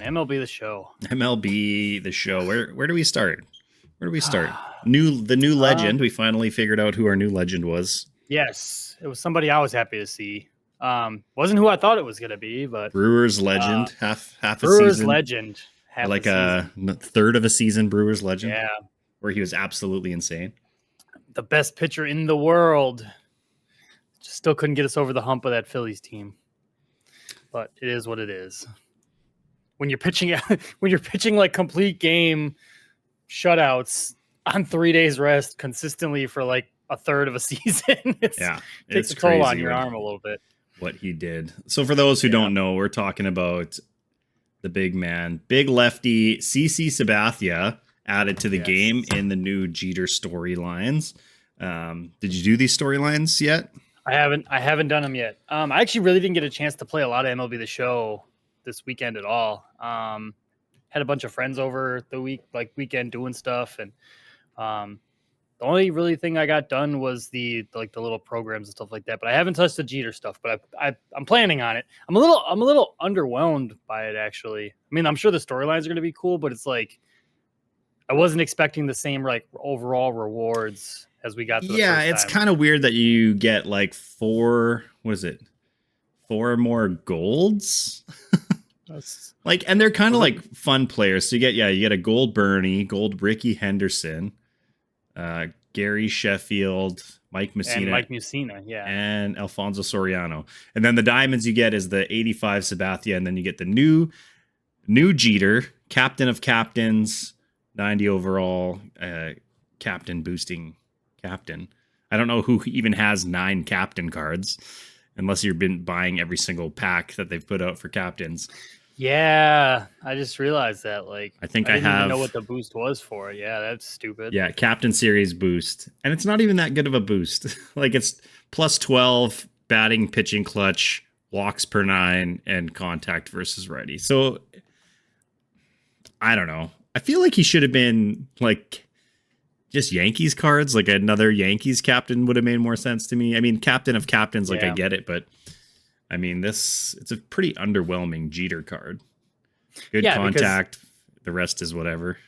MLB The Show. MLB The Show. Where do we start? Where do we start? The new legend. We finally figured out who our new legend was. Yes, it was somebody I was happy to see. Wasn't who I thought it was going to be, but Brewers legend. Half a Brewers season. legend. Half like a third of a season. Brewers legend. Yeah, where he was absolutely insane. The best pitcher in the world. Just still couldn't get us over the hump of that Phillies team. But it is what it is. When you're pitching like complete game shutouts on 3 days rest consistently for like a third of a season, it takes a toll on your arm a little bit. What he did. So for those who don't know, we're talking about the big man, big lefty CC Sabathia, added to the game in the new Jeter storylines. Did you do these storylines yet? I haven't done them yet. I actually really didn't get a chance to play a lot of MLB The Show this weekend at all. Had a bunch of friends over the weekend doing stuff, and the only really thing I got done was the little programs and stuff like that. But I haven't touched the Jeter stuff. But I'm planning on it. I'm a little underwhelmed by it, actually. I mean, I'm sure the storylines are going to be cool, but it's like I wasn't expecting the same like overall rewards as we got. It's kind of weird that you get like four more golds. And they're kind of like fun players. So you get a gold Bernie, gold Ricky Henderson, Gary Sheffield, Mike Mussina, and Alfonso Soriano. And then the diamonds you get is the 85 Sabathia, and then you get the new Jeter, captain of captains, 90 overall, captain boosting captain. I don't know who even has 9 captain cards, unless you've been buying every single pack that they've put out for captains. Yeah, I just realized that. I didn't even know what the boost was for. Yeah, that's stupid. Yeah, Captain Series boost. And it's not even that good of a boost. It's plus 12 batting, pitching clutch, walks per 9, and contact versus righty. So, I don't know. I feel like he should have been just Yankees cards. Another Yankees captain would have made more sense to me. I mean, captain of captains, I get it, but I mean, it's a pretty underwhelming Jeter card. Good contact. The rest is whatever.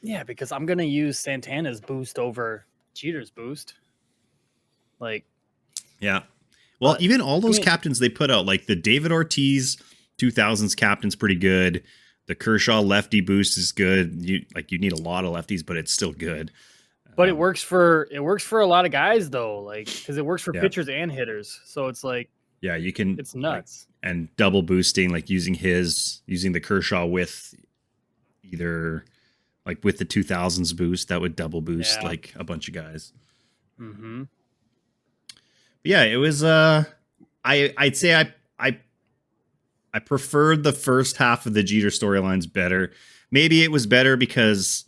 Yeah, because I'm going to use Santana's boost over Jeter's boost. Yeah. Well, even all those captains they put out, like the David Ortiz 2000s captain's pretty good. The Kershaw lefty boost is good. You need a lot of lefties, but it's still good. But it works for a lot of guys though, because it works for pitchers and hitters. So it's you can. It's nuts. And double boosting, using the Kershaw with either with the 2000s boost, that would double boost a bunch of guys. Mm-hmm. Yeah, it was. I'd say I preferred the first half of the Jeter storylines better. Maybe it was better because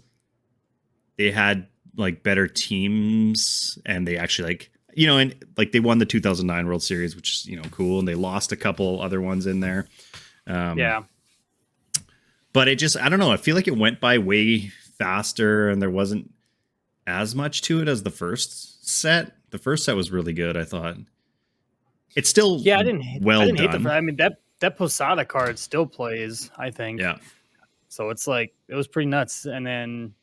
they had better teams and they actually they won the 2009 World Series, which is cool, and they lost a couple other ones in there. But it just, I don't know, I feel like it went by way faster and there wasn't as much to it as the first set. The first set was really good, I thought. It's still I didn't hate that Posada card still plays, I think. Yeah. So it's it was pretty nuts. And then,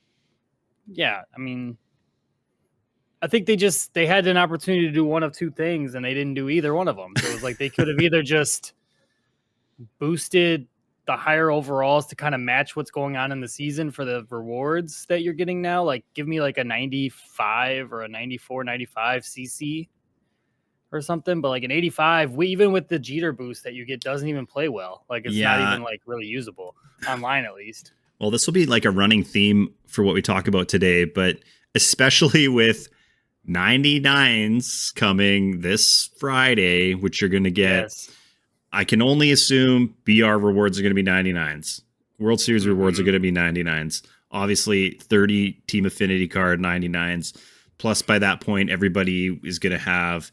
I mean, I think they had an opportunity to do one of two things and they didn't do either one of them. So it was they could have either just boosted the higher overalls to kind of match what's going on in the season for the rewards that you're getting now. Give me a 95 or a 94, 95 CC or something. But an 85, even with the Jeter boost that you get, doesn't even play well. It's not even really usable online, at least. Well, this will be a running theme for what we talk about today, but especially with 99s coming this Friday, which you're going to get. Yes. I can only assume BR rewards are going to be 99s. World Series rewards are going to be 99s. Obviously, 30 team affinity card 99s. Plus, by that point, everybody is going to have,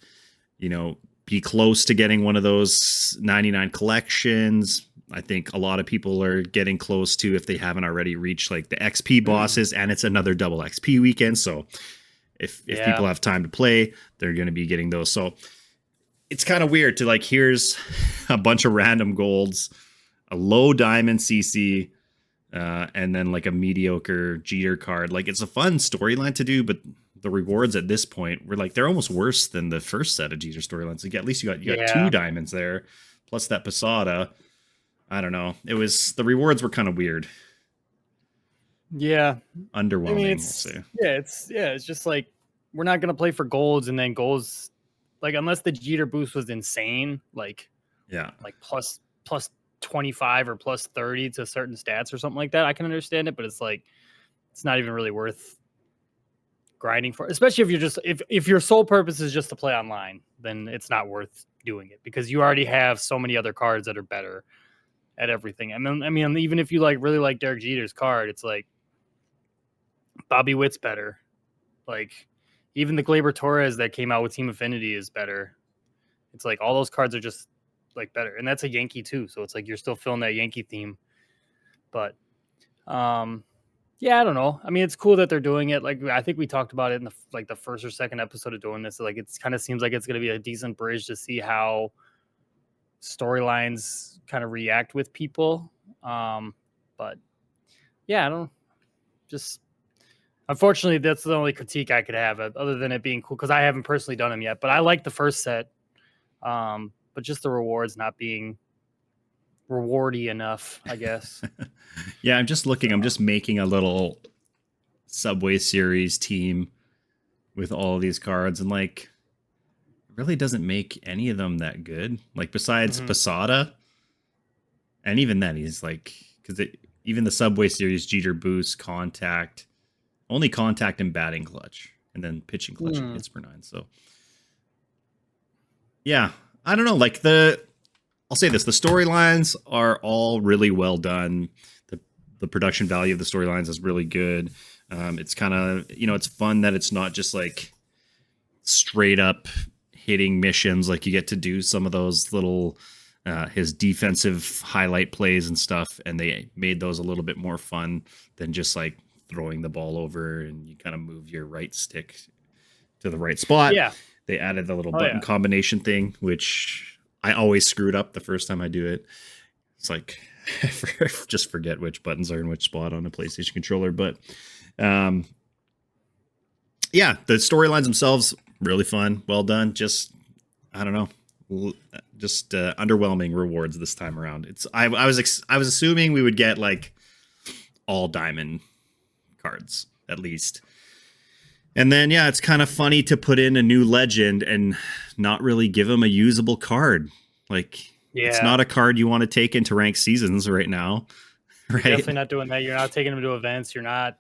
be close to getting one of those 99 collections. I think a lot of people are getting close to, if they haven't already, reached the XP bosses, and it's another double XP weekend. So if people have time to play, they're going to be getting those. So it's kind of weird to here's a bunch of random golds, a low diamond CC, and then like a mediocre Jeter card. Like it's a fun storyline to do, but the rewards at this point were like they're almost worse than the first set of Jeter storylines. Like at least you got two diamonds there, plus that Posada. I don't know. It was the rewards were kind of weird. Yeah, underwhelming. I mean, we'll say. It's just like we're not gonna play for golds, and then golds, like unless the Jeter boost was insane, like plus 25 or plus 30 to certain stats or something like that, I can understand it, but it's like it's not even really worth grinding for, especially if you're just if your sole purpose is just to play online, then it's not worth doing it because you already have so many other cards that are better at everything. And then I mean, even if you like really like Derek Jeter's card, it's like Bobby Witt's better. Like even the Gleyber Torres that came out with Team Affinity is better. It's like all those cards are just like better, and that's a Yankee too. So it's like you're still filling that Yankee theme. But yeah, I don't know. I mean, it's cool that they're doing it. Like I think we talked about it in the first or second episode of doing this. Like it's kind of seems like it's going to be a decent bridge to see how storylines kind of react with people. But yeah, I don't just. Unfortunately, that's the only critique I could have, other than it being cool, because I haven't personally done them yet. But I like the first set, but just the rewards not being rewardy enough, I guess. Yeah, I'm just looking. I'm just making a little Subway Series team with all of these cards, and like, it really doesn't make any of them that good. Like besides Posada, and even then, he's like, because even the Subway Series Jeter boost contact. Only contact and batting clutch, and then pitching clutch and hits per 9. So, yeah, I don't know. Like I'll say this: the storylines are all really well done. The production value of the storylines is really good. It's kind of it's fun that it's not just like straight up hitting missions. Like you get to do some of those little his defensive highlight plays and stuff, and they made those a little bit more fun than just like throwing the ball over and you kind of move your right stick to the right spot. Yeah. They added the little button combination thing, which I always screwed up the first time I do it. It's like, just forget which buttons are in which spot on a PlayStation controller. But yeah, the storylines themselves, really fun. Well done. Just, I don't know. Just underwhelming rewards this time around. I was assuming we would get like all diamond cards at least, and then yeah, it's kind of funny to put in a new legend and not really give him a usable card. Like it's not a card you want to take into ranked seasons right now, right? You're definitely not doing that. You're not taking him to events. You're not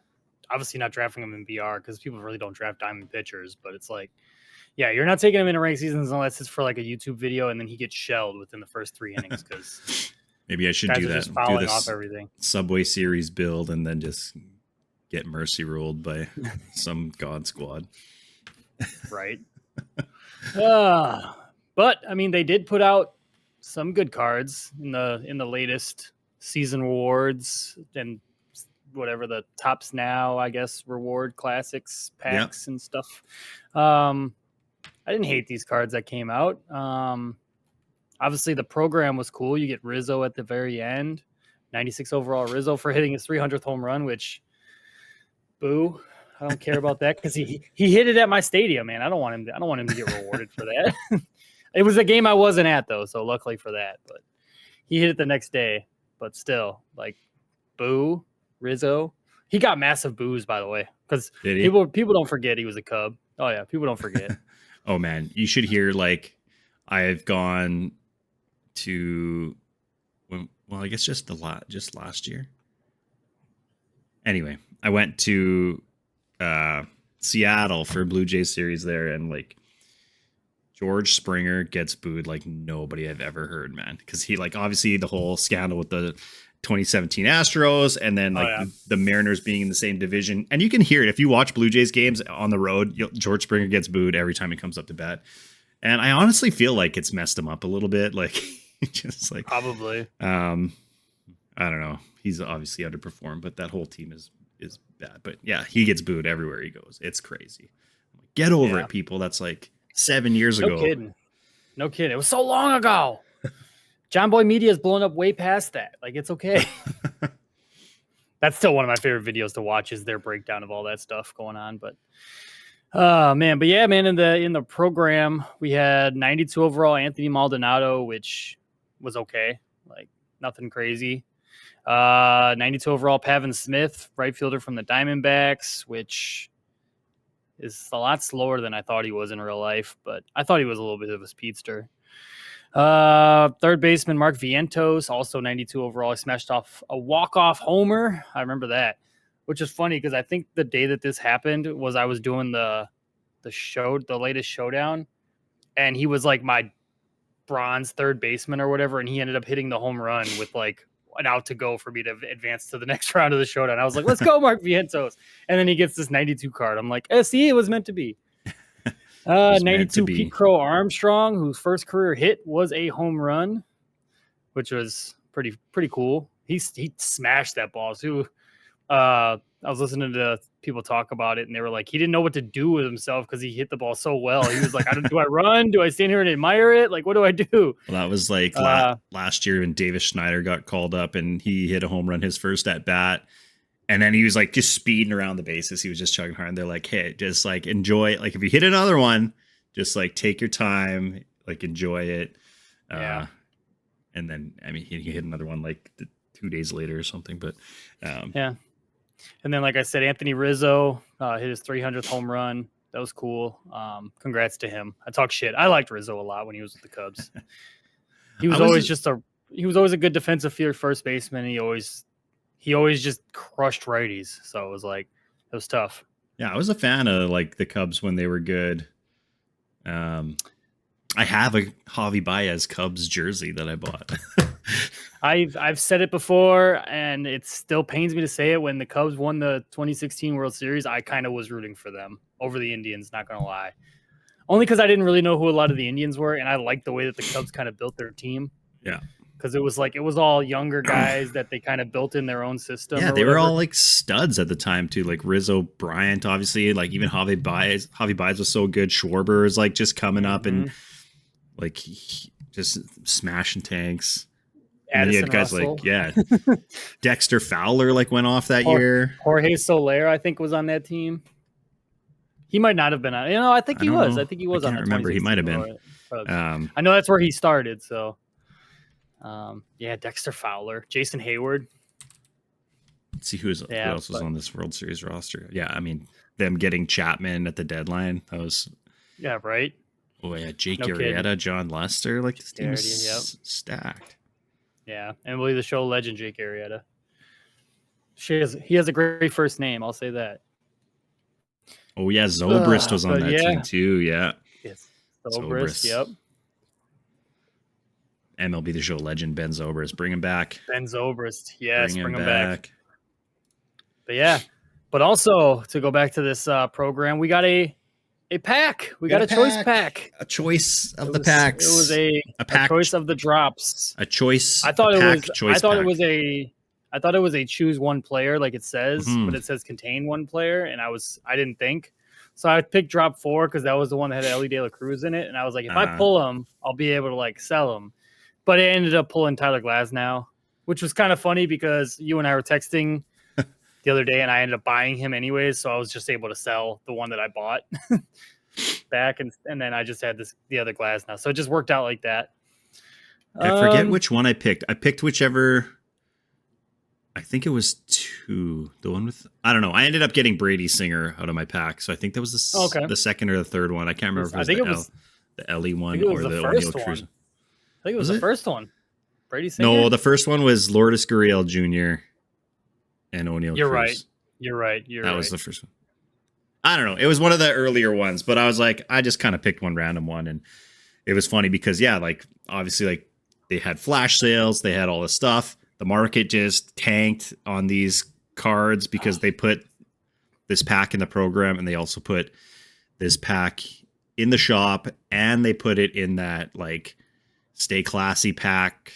obviously not drafting him in BR because people really don't draft diamond pitchers. But it's like, yeah, you're not taking him into ranked seasons unless it's for like a YouTube video and then he gets shelled within the first 3 innings because maybe I should do that. Just fouling do this off everything. Subway Series build and then just get mercy ruled by some god squad. Right. But I mean, they did put out some good cards in the latest season rewards and whatever the Tops Now, I guess, reward classics packs and stuff. I didn't hate these cards that came out. Obviously the program was cool. You get Rizzo at the very end, 96 overall Rizzo for hitting his 300th home run, which boo. I don't care about that because he hit it at my stadium, man. I don't want him to get rewarded for that. It was a game I wasn't at though, so luckily for that. But he hit it the next day. But still, like, boo, Rizzo. He got massive boos, by the way, because people don't forget he was a Cub. Oh yeah, people don't forget. Oh man, you should hear like I've gone to I guess just last year. Anyway, I went to Seattle for Blue Jays series there, and like George Springer gets booed like nobody I've ever heard, man. Because he like obviously the whole scandal with the 2017 Astros, and then like the Mariners being in the same division, and you can hear it if you watch Blue Jays games on the road. George Springer gets booed every time he comes up to bat, and I honestly feel like it's messed him up a little bit. Like just like probably. I don't know. He's obviously underperformed, but that whole team is bad. But yeah, he gets booed everywhere he goes. It's crazy. Get over it, people. That's like 7 years ago. No kidding. It was so long ago. John Boy Media is blowing up way past that. Like, it's okay. That's still one of my favorite videos to watch, is their breakdown of all that stuff going on. But man, in the program we had 92 overall Anthony Maldonado, which was okay, like nothing crazy. 92 overall Pavin Smith, right fielder from the Diamondbacks, which is a lot slower than I thought he was in real life, but I thought he was a little bit of a speedster. Third baseman Mark Vientos, also 92 overall. He smashed off a walk-off homer. I remember that, which is funny because I think the day that this happened was I was doing the latest showdown, and he was like my bronze third baseman or whatever, and he ended up hitting the home run with like an out to go for me to advance to the next round of the showdown. I was like, let's go, Mark Vientos. And then he gets this 92 card. I'm like, see, it was meant to be. 92 Pete Crow Armstrong, whose first career hit was a home run, which was pretty cool. He smashed that ball too. I was listening to people talk about it, and they were like, he didn't know what to do with himself because he hit the ball so well. He was like, do I run? Do I stand here and admire it? Like, what do I do? Well, that was like last year when Davis Schneider got called up and he hit a home run his first at bat. And then he was like just speeding around the bases. He was just chugging hard. And they're like, hey, just like enjoy it. Like if you hit another one, just like take your time, like enjoy it. Yeah. And then, I mean, he hit another one like 2 days later or something. But yeah. And then, like I said, Anthony Rizzo hit his 300th home run. That was cool. Congrats to him. I talk shit. I liked Rizzo a lot when he was with the Cubs. He was always a good defensive field first baseman. He always just crushed righties. So it was tough. Yeah, I was a fan of like the Cubs when they were good. I have a Javi Baez Cubs jersey that I bought. I've said it before, and it still pains me to say it. When the Cubs won the 2016 World Series, I kind of was rooting for them over the Indians, not going to lie. Only because I didn't really know who a lot of the Indians were, and I liked the way that the Cubs kind of built their team. Yeah. Because it was all younger guys that they kind of built in their own system. Yeah, they were all like studs at the time too. Like Rizzo, Bryant, obviously. Like even Javi Baez. Javi Baez was so good. Schwarber is like just coming up and like just smashing tanks. And then you had guys Russell. like Dexter Fowler like went off that year. Jorge Soler, I think, was on that team. He might not have been on. I think he was. I think he was on. I can't remember. He might have been. I know that's where he started. So. Dexter Fowler, Jason Hayward. Let's see who else was on this World Series roster. Yeah, I mean, them getting Chapman at the deadline. That was right. Oh yeah, Jake Arrieta, John Lester. Like this team is stacked. Yeah, and believe the show legend Jake Arrieta. He has a great first name. I'll say that. Oh yeah, Zobrist was on that team too. Yeah, yes, Zobrist. Yep. MLB The Show legend Ben Zobrist. Bring him back. Ben Zobrist. Yes, bring him back. But also to go back to this program, we got a pack. We got a choice pack. A choice of the packs. It was a choice of the drops. A choice. I thought it was a choose one player, like it says, but it says contain one player, and I didn't think. So I picked drop 4 because that was the one that had Ellie De La Cruz in it, and I was like, if I pull him, I'll be able to like sell him. But it ended up pulling Tyler Glasnow, which was kind of funny because you and I were texting the other day, and I ended up buying him anyways. So I was just able to sell the one that I bought back, and then I just had the other Glasnow. So it just worked out like that. I forget which one I picked. I picked whichever. I think it was 2. The one with I don't know. I ended up getting Brady Singer out of my pack, so I think that was the second or the third one. I can't remember if it was the Ellie one or the O'Neill Cruz. I think it was the first one. Brady Singer? No, the first one was Lourdes Gurriel Jr. and O'Neill Cruz. You're right. That was the first one. I don't know. It was one of the earlier ones, but I was like, I just kind of picked one random one. And it was funny because, like, obviously, like, they had flash sales. They had all this stuff. The market just tanked on these cards because they put this pack in the program, and they also put this pack in the shop, and they put it in that, like, Stay Classy pack.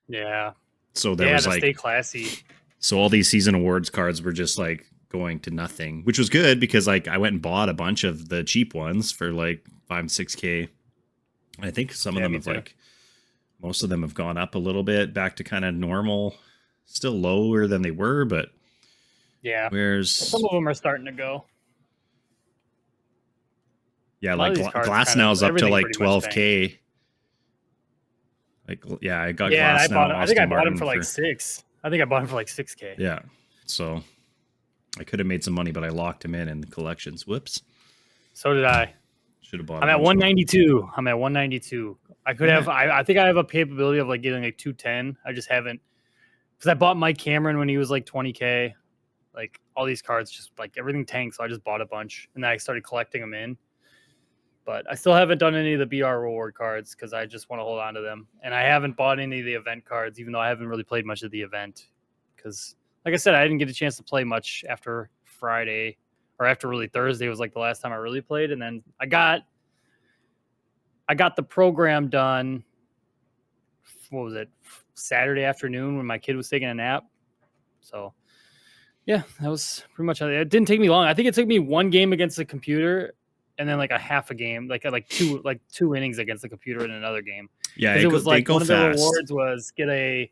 Yeah. So there was like Stay Classy. So all these season awards cards were just like going to nothing, which was good because like I went and bought a bunch of the cheap ones for like 5 and 6K. I think some of them have like Most of them have gone up a little bit, back to kind of normal. Still lower than they were, but Yeah. Some where's of them are starting to go. yeah, A lot like of these cards Glass kind of now is up to everything like pretty much tanked. 12K. Like, yeah, I got Yeah, and Glass now, I think I Austin bought him Martin for like 6. I think I bought him for like 6K. yeah. So I could have made some money, but I locked him in the collections. Whoops. So did I. Should have bought I'm a at bunch more. 192. I'm at 192. I could Yeah. have. I think I have a capability of like getting like 210. I just haven't, because I bought Mike Cameron when he was like 20K. Like all these cards, just like everything tanked. So I just bought a bunch, and then I started collecting them in. But I still haven't done any of the BR reward cards because I just want to hold on to them. And I haven't bought any of the event cards, even though I haven't really played much of the event. Because, like I said, I didn't get a chance to play much after Friday, or after really Thursday was like the last time I really played. And then I got the program done. What was it? Saturday afternoon when my kid was taking a nap. So yeah, that was pretty much it. Didn't take me long. I think it took me one game against the computer, and then like a half a game, like two innings against the computer in another game. Yeah, Because it was like one of the fast. rewards was get a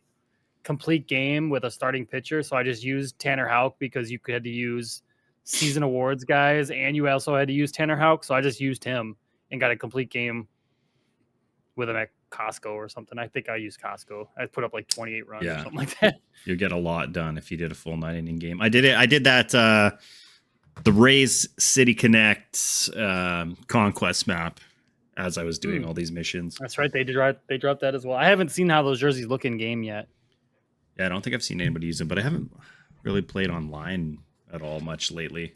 complete game with a starting pitcher. So I just used Tanner Houck because you had to use season awards guys, and you also had to use Tanner Houck. So I just used him and got a complete game with him at Costco or something. I think I used Costco. I put up like 28 runs or something like that. You get a lot done if you did a full 9-inning game. I did that the Rays City Connect conquest map as I was doing all these missions. That's right. They dropped that as well. I haven't seen how those jerseys look in game yet. Yeah, I don't think I've seen anybody use them, but I haven't really played online at all much lately.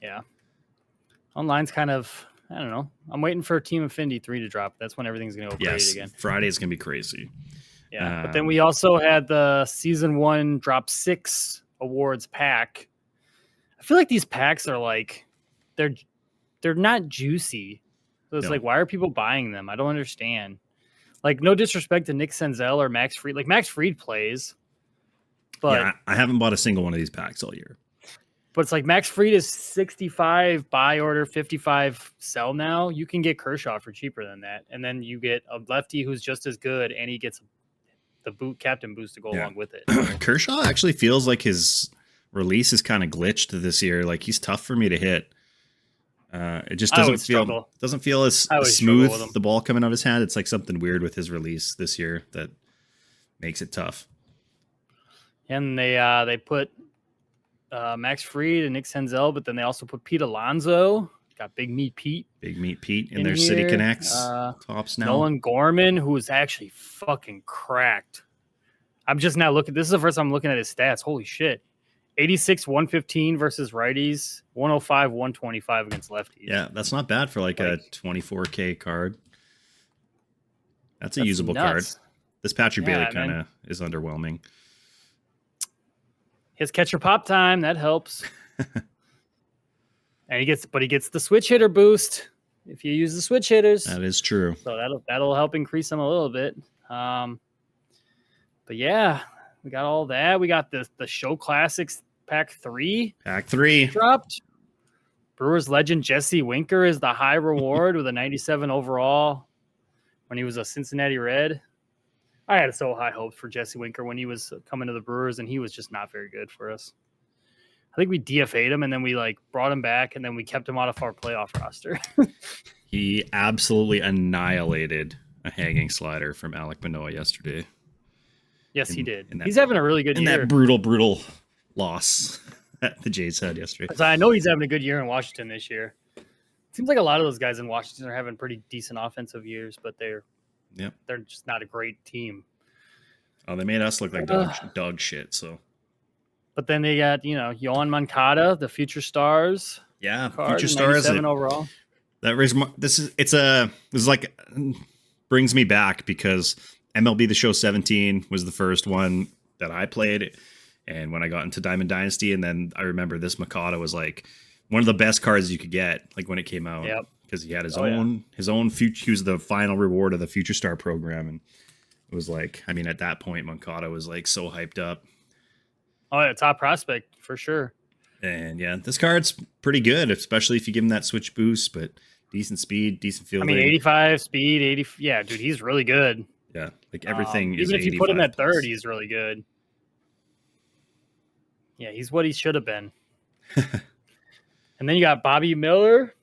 Yeah. Online's kind of, I don't know. I'm waiting for Team Infinity 3 to drop. That's when everything's going to go crazy again. Friday's going to be crazy. Yeah. But then we also had the Season 1 Drop 6 Awards pack. I feel like these packs are like, they're not juicy. So it's like, why are people buying them? I don't understand. Like, no disrespect to Nick Senzel or Max Fried. Like, Max Fried plays. But yeah, I haven't bought a single one of these packs all year. But it's like Max Fried is 65 buy order, 55 sell now. You can get Kershaw for cheaper than that. And then you get a lefty who's just as good, and he gets the captain boost to go along with it. Kershaw actually feels like his release is kind of glitched this year. Like, he's tough for me to hit. It just doesn't feel as smooth, the ball coming out of his hand. It's like something weird with his release this year that makes it tough. And they put Max Fried and Nick Senzel, but then they also put Pete Alonso. Got Big Meat Pete. In their City Connects tops now. Nolan Gorman, who is actually fucking cracked. I'm just now looking. This is the first time I'm looking at his stats. Holy shit. 86, 115 versus righties, 105, 125 against lefties. Yeah, that's not bad for like a 24K card. That's a usable card. This Patrick Bailey kind of is underwhelming. His catcher pop time, that helps. And he gets the switch hitter boost if you use the switch hitters. That is true. So that'll help increase them a little bit. But yeah, we got all that. We got the Show Classics Pack 3. Pack 3 dropped. Brewers legend Jesse Winker is the high reward with a 97 overall when he was a Cincinnati Red. I had so high hopes for Jesse Winker when he was coming to the Brewers, and he was just not very good for us. I think we DFA'd him, and then we brought him back, and then we kept him out of our playoff roster. He absolutely annihilated a hanging slider from Alek Manoah yesterday. Yes, he did. He's having a really good year. That brutal loss that the Jays had yesterday. So I know he's having a good year in Washington this year. It seems like a lot of those guys in Washington are having pretty decent offensive years, but they're just not a great team. Oh, they made us look like dog shit. So, but then they got Yohan Moncada, the Future Stars. Yeah, card, Future Stars overall. That brings me back because MLB The Show 17 was the first one that I played, and when I got into Diamond Dynasty, and then I remember this Moncada was like one of the best cards you could get, like when it came out. Yep. Because he had his own future. He was the final reward of the Future Star program, and it was like, I mean, at that point, Moncada was like so hyped up. Oh yeah, top prospect for sure. And yeah, this card's pretty good, especially if you give him that switch boost. But decent speed, decent fielding. I mean, 85 speed, 80. Yeah, dude, he's really good. Yeah, like everything is even if you put him 85 at third, plus. he's really good. Yeah, he's what he should have been. And then you got Bobby Miller.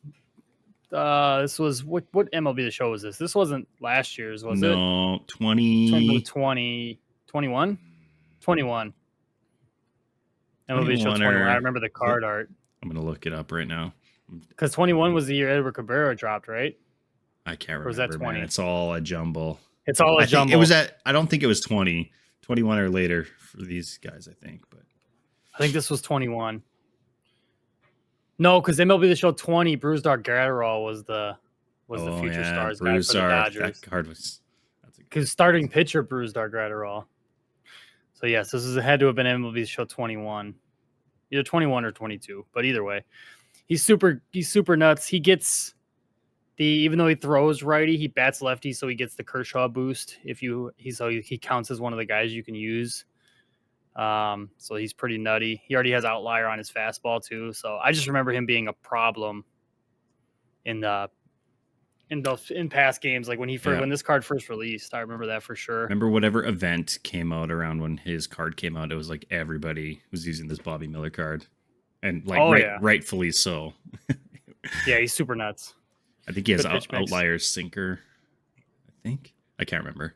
This was what MLB The Show was this? This wasn't last year's, was it? No, 20. 20, 21? 21. MLB The Show 21 21. I or remember the card art. I'm gonna look it up right now. Because 21 was the year Edward Cabrera dropped, right? I can't Or was that remember, 20? man. It's all a jumble. It's all a I think jumble. it was at. I don't think it was 20, 21 or later for these guys. I think, but I think this was 21. No, because MLB The Show 20, Brusdar Graterol was the future stars guy for the Dodgers. That card was. Because starting pitcher Brusdar Graterol. So yes, this had to have been MLB The Show 21, either 21 or 22. But either way, he's super nuts. He gets even though he throws righty, he bats lefty, so he gets the Kershaw boost. He counts as one of the guys you can use. So he's pretty nutty. He already has outlier on his fastball too. So I just remember him being a problem in past games, like when this card first released. I remember that for sure. Remember whatever event came out around when his card came out, it was like everybody was using this Bobby Miller card, and like rightfully so. Yeah, he's super nuts. I think he has outlier sinker. I can't remember.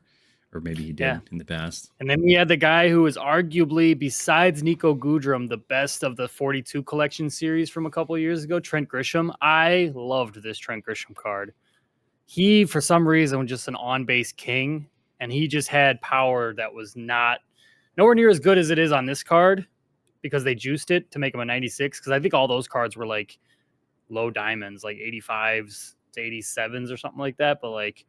Or maybe he did in the past. And then we had the guy who was arguably, besides Nico Goodrum, the best of the 42 collection series from a couple of years ago, Trent Grisham. I loved this Trent Grisham card. He, for some reason, was just an on-base king, and he just had power that was nowhere near as good as it is on this card because they juiced it to make him a 96, because I think all those cards were like low diamonds, like 85s to 87s or something like that. But like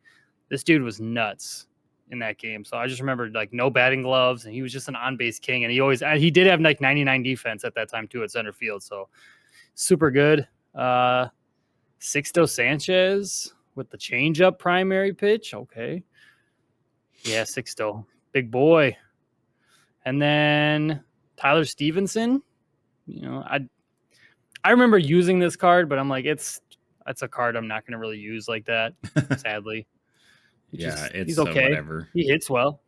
this dude was nuts in that game. So I just remember like no batting gloves, and he was just an on-base king. And he did have like 99 defense at that time too at center field. So super good. Sixto Sanchez with the changeup primary pitch. Okay. Yeah, Sixto. Big boy. And then Tyler Stevenson. I remember using this card, but I'm like, it's a card I'm not going to really use like that, sadly. He's okay. Whatever. He hits well.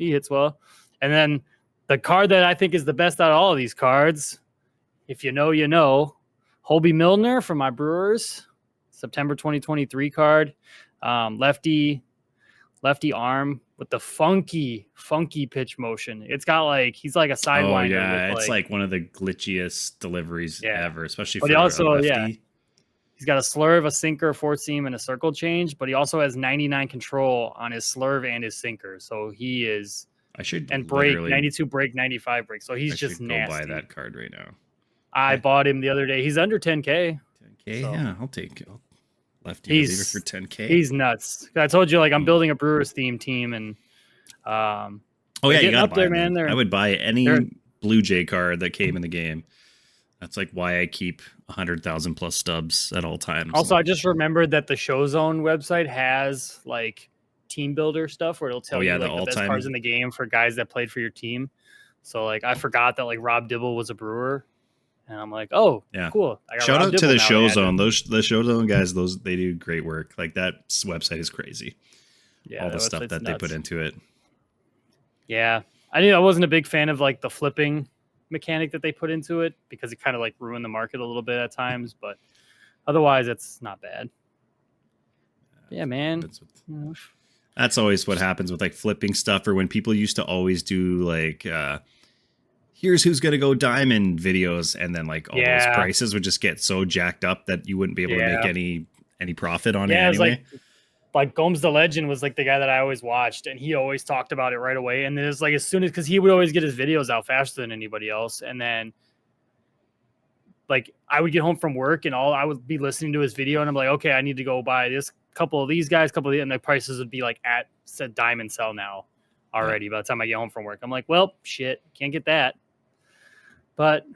And then the card that I think is the best out of all of these cards, if you know, you know, Holby Milner from my Brewers, September 2023 card, lefty arm with the funky pitch motion. It's got he's like a sidewinder. Oh yeah, it's like one of the glitchiest deliveries ever, especially but for he also, a lefty. He's got a slurve, a sinker, a four seam, and a circle change, but he also has 99 control on his slurve and his sinker. So he is. And break 92 break 95 break. So he's just nasty. Go buy that card right now. I bought him the other day. He's under 10K. 10K, so. Yeah, I'll take it. Lefty, I'll leave it for 10K. He's nuts. I told you, I'm building a Brewers themed team, and you got up there, man. I would buy any Blue Jay card that came in the game. That's like why I keep 100,000 plus stubs at all times. Also, I just remembered that the Show Zone website has team builder stuff where it'll tell you the best cards in the game for guys that played for your team. So I forgot that Rob Dibble was a Brewer, and I'm like, oh yeah, cool. Shout out to the Show Zone. The Show Zone guys, they do great work. That website is crazy. Yeah, all the stuff that they put into it. Yeah, I wasn't a big fan of the flipping mechanic that they put into it because it kind of ruined the market a little bit at times, but otherwise it's not bad. Yeah, man. That's always what happens with flipping stuff, or when people used to always do here's who's gonna go diamond videos, and then all those prices would just get so jacked up that you wouldn't be able to make any profit on it anyway. Gomes the Legend was the guy that I always watched, and he always talked about it right away. And then it's as soon as, because he would always get his videos out faster than anybody else. And then I would get home from work and I would be listening to his video, and I'm like, okay, I need to go buy this couple of these guys, and the prices would be at said diamond sell now already by the time I get home from work. I'm like, well, shit, can't get that. But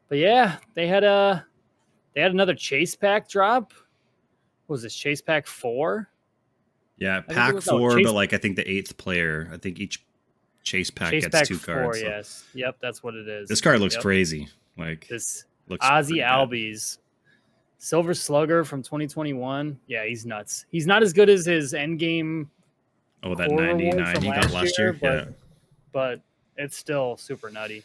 yeah, they had another chase pack drop. What was this, chase pack 4? Yeah, pack 4, but I think the 8th player. I think each chase pack gets 2 cards. 4, yes. Yep, that's what it is. This card looks crazy. This looks Ozzy Albies. Silver Slugger from 2021. Yeah, he's nuts. He's not as good as his endgame Oh, that core reward 99 from he got last year. Yeah. but it's still super nutty.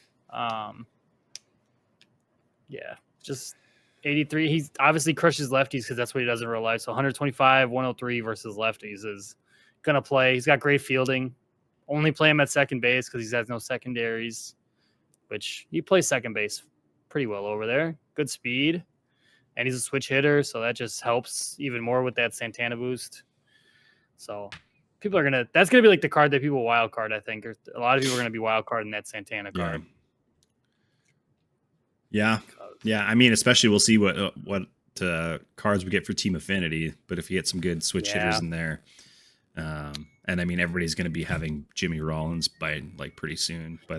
Yeah, just 83. He's obviously crushes lefties because that's what he does in real life. So 125, 103 versus lefties is gonna play. He's got great fielding. Only play him at second base because he has no secondaries, which he plays second base pretty well over there. Good speed, and he's a switch hitter, so that just helps even more with that Santana boost. So that's gonna be like the card that people wild card. I think a lot of people are gonna be wild carding that Santana card. Yeah. I mean, especially we'll see what cards we get for Team Affinity, but if you get some good switch hitters in there, and I mean everybody's going to be having Jimmy Rollins by like pretty soon by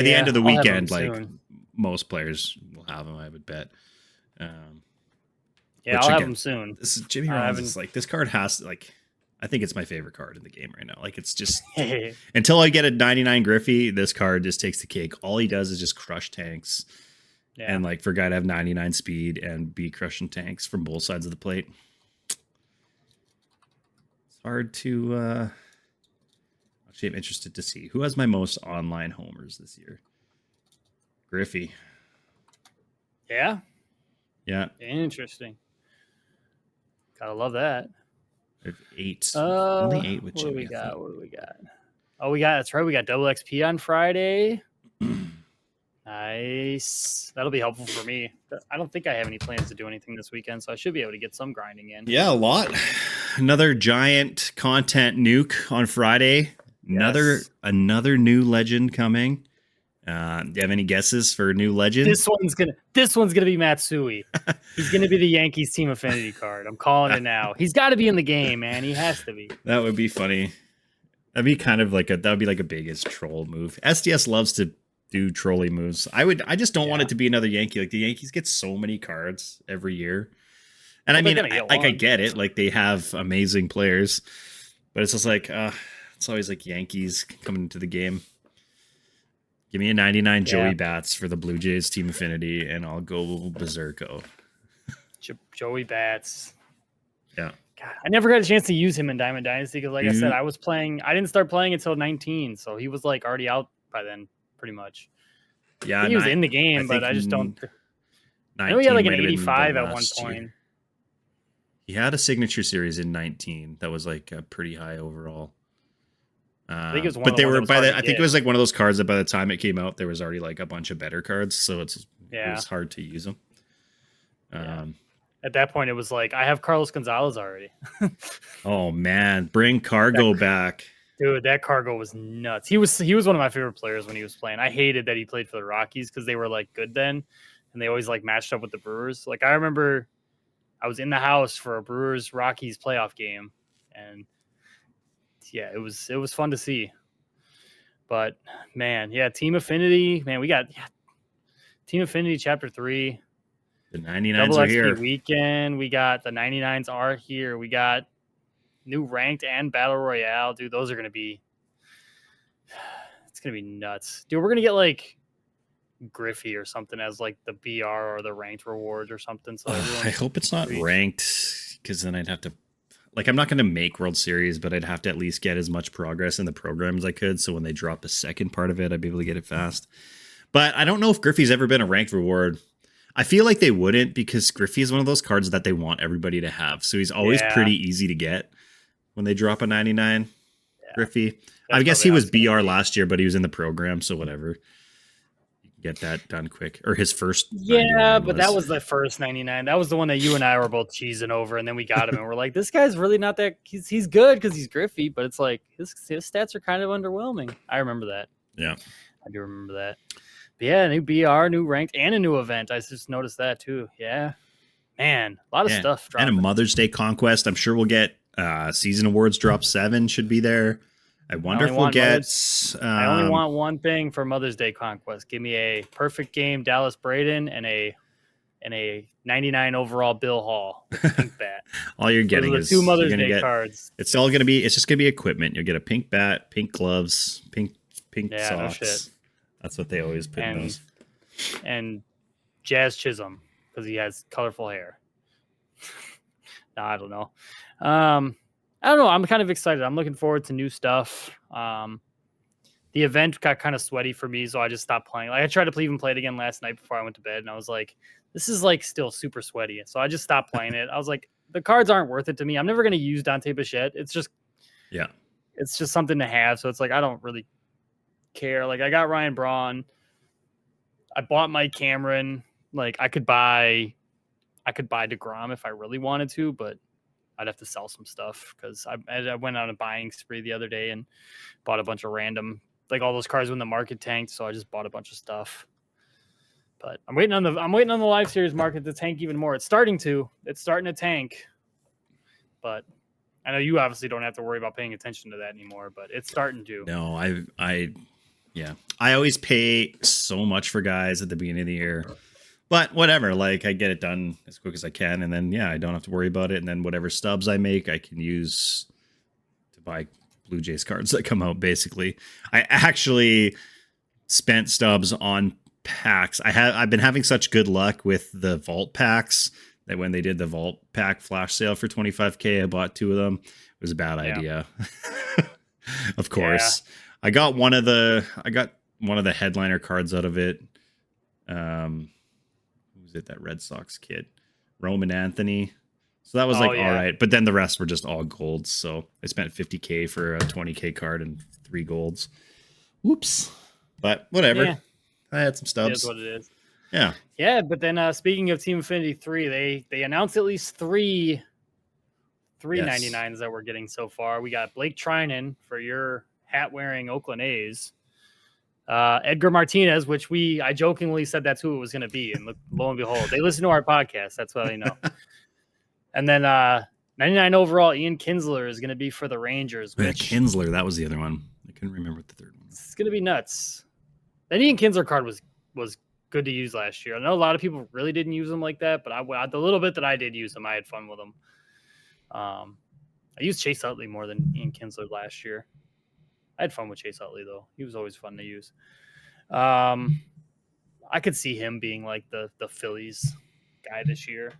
the end of the weekend. Like most players will have him, I would bet. I'll have him soon. This Jimmy Rollins is like this card has like. I think it's my favorite card in the game right now. Like it's just until I get a 99 Griffey, this card just takes the cake. All he does is just crush tanks. Yeah. And like for a guy to have 99 speed and be crushing tanks from both sides of the plate. It's hard to actually I'm interested to see who has my most online homers this year. Griffey. Yeah. Yeah. Interesting. Gotta love that. 8. Only 8 with Jimmy. What do we got? Oh, that's right. We got double XP on Friday. Nice. That'll be helpful for me. I don't think I have any plans to do anything this weekend, so I should be able to get some grinding in. Yeah, a lot. Another giant content nuke on Friday. Yes. Another new legend coming. Do you have any guesses for new legend? This one's gonna be Matsui. He's gonna be the Yankees Team Affinity card. I'm calling it now. He's got to be in the game, man. He has to be. That would be funny. That'd be kind of like that would be like a biggest troll move. SDS loves to do trolly moves. I just don't want it to be another Yankee. Like the Yankees get so many cards every year, and I mean, I get it. Like they have amazing players, but it's just like it's always like Yankees coming into the game. Give me a 99 Joey Bats for the Blue Jays Team Affinity, and I'll go berserko. Joey Bats. Yeah. God, I never got a chance to use him in Diamond Dynasty because, like I said, I didn't start playing until 19, so he was like already out by then, pretty much. Yeah, he was in the game, but I just don't. I know he had like an 85 at one point. Year. He had a signature series in 19 that was like a pretty high overall. I think it was but they were I think it was like one of those cards that by the time it came out, there was already like a bunch of better cards, so it was hard to use them. At that point, it was like I have Carlos Gonzalez already. Oh man, bring Cargo back, dude! That Cargo was nuts. He was one of my favorite players when he was playing. I hated that he played for the Rockies because they were like good then, and they always like matched up with the Brewers. Like I remember, I was in the house for a Brewers Rockies playoff game, and yeah, it was fun to see. But man, Team Affinity, man, we got Team Affinity Chapter 3. The 99s Double are XP here. Weekend. We got the 99s are here. We got new ranked and battle royale, dude. Those are gonna be it's gonna be nuts, dude. We're gonna get like Griffey or something as like the BR or the ranked rewards or something. So I hope it's not ranked because then I'd have to. Like, I'm not going to make World Series, but I'd have to at least get as much progress in the program as I could. So when they drop the second part of it, I'd be able to get it fast. But I don't know if Griffey's ever been a ranked reward. I feel like they wouldn't because Griffey is one of those cards that they want everybody to have. So he's always pretty easy to get when they drop a 99 Griffey. I guess he was BR last year, but he was in the program. So whatever. Get that done quick, or his first. But that was the first 99. That was the one that you and I were both cheesing over, and then we got him, and we're like, "This guy's really not that. He's good because he's Griffey, but it's like his stats are kind of underwhelming." I remember that. Yeah, I do remember that. But yeah, new BR, new ranked, and a new event. I just noticed that too. Yeah, man, a lot of stuff. And a Mother's Day conquest. I'm sure we'll get season awards. Drop 7 should be there. I wonder if we'll get. I only want one thing for Mother's Day conquest. Give me a perfect game Dallas Braden and a 99 overall Bill Hall with a pink bat. All you're getting is 2 Mother's Day cards. It's all gonna be. It's just gonna be equipment. You'll get a pink bat, pink gloves, pink socks. No shit. That's what they always put in those. And Jazz Chisholm because he has colorful hair. No, I don't know. I don't know. I'm kind of excited. I'm looking forward to new stuff. The event got kind of sweaty for me, so I just stopped playing. Like I tried to even play it again last night before I went to bed, and I was like, this is like still super sweaty. So I just stopped playing it. I was like, the cards aren't worth it to me. I'm never gonna use Dante Bichette. It's just something to have. So it's like I don't really care. Like I got Ryan Braun. I bought Mike Cameron. Like I could buy DeGrom if I really wanted to, but I'd have to sell some stuff because I went on a buying spree the other day and bought a bunch of random, like all those cards when the market tanked. So I just bought a bunch of stuff. But I'm waiting on the live series market to tank even more. It's starting to tank. But I know you obviously don't have to worry about paying attention to that anymore, but it's starting to. No, I always pay so much for guys at the beginning of the year. But whatever, like I get it done as quick as I can, and then I don't have to worry about it. And then whatever stubs I make, I can use to buy Blue Jays cards that come out. Basically, I actually spent stubs on packs. I've been having such good luck with the vault packs that when they did the vault pack flash sale for $25,000, I bought 2 of them. It was a bad idea. Of course, I got one of the headliner cards out of it. That Red Sox kid, Roman Anthony. So that was all right. But then the rest were just all golds. So I spent $50,000 for a $20,000 card and 3 golds. Whoops. But whatever. Yeah. I had some stubs. It is what it is. Yeah. Yeah. But then speaking of Team Infinity 3, they announced at least three 99s that we're getting so far. We got Blake Trinan for your hat wearing Oakland A's. Edgar Martinez, which I jokingly said that's who it was going to be. And lo and behold, they listen to our podcast. That's why they know. And then 99 overall, Ian Kinsler is going to be for the Rangers. Kinsler, that was the other one. I couldn't remember what the third one was. It's going to be nuts. That Ian Kinsler card was good to use last year. I know a lot of people really didn't use him like that, but the little bit that I did use him, I had fun with him. I used Chase Utley more than Ian Kinsler last year. I had fun with Chase Utley, though. He was always fun to use. I could see him being like the Phillies guy this year.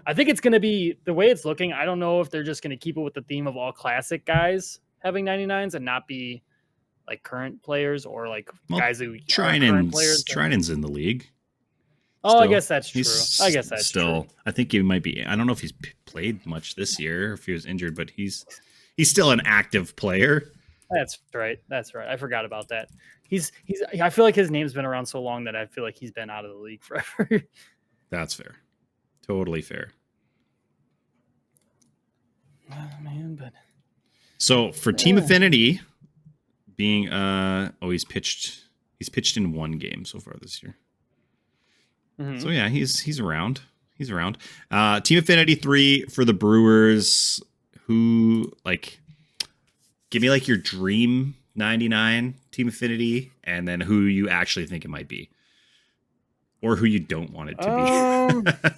I think it's going to be the way it's looking. I don't know if they're just going to keep it with the theme of all classic guys having 99s and not be like current players or like guys who current players. Trinan's in the league. Oh, still. I guess that's true. I guess that's still true. I think he might be. I don't know if he's played much this year, if he was injured, but he's still an active player. That's right. I forgot about that. He's. I feel like his name's been around so long that I feel like he's been out of the league forever. That's fair. Totally fair. Oh, man, but so for Team Affinity, being he's pitched in 1 game so far this year. Mm-hmm. So yeah, he's around. He's around. Team Affinity 3 for the Brewers. Who give me like your dream 99 Team Affinity, and then who you actually think it might be, or who you don't want it to be.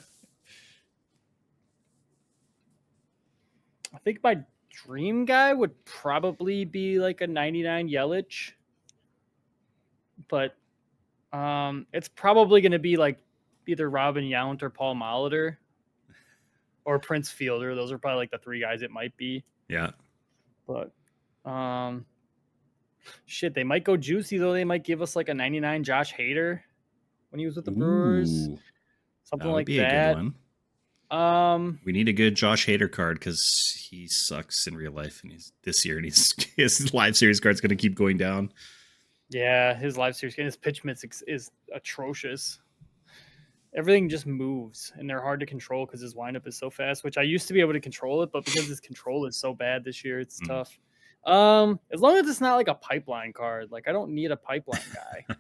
I think my dream guy would probably be like a 99 Yelich, but it's probably going to be like either Robin Yount or Paul Molitor or Prince Fielder. Those are probably like the 3 guys it might be. Yeah. But they might go juicy though. They might give us like a 99 Josh Hader when he was with the Brewers. Something like that. A good one. We need a good Josh Hader card because he sucks in real life, and this year, and his live series card's going to keep going down. Yeah, his live series, his pitch mix is atrocious. Everything just moves, and they're hard to control because his windup is so fast, which I used to be able to control it, but because his control is so bad this year, it's tough. As long as it's not like a pipeline card, like I don't need a pipeline guy.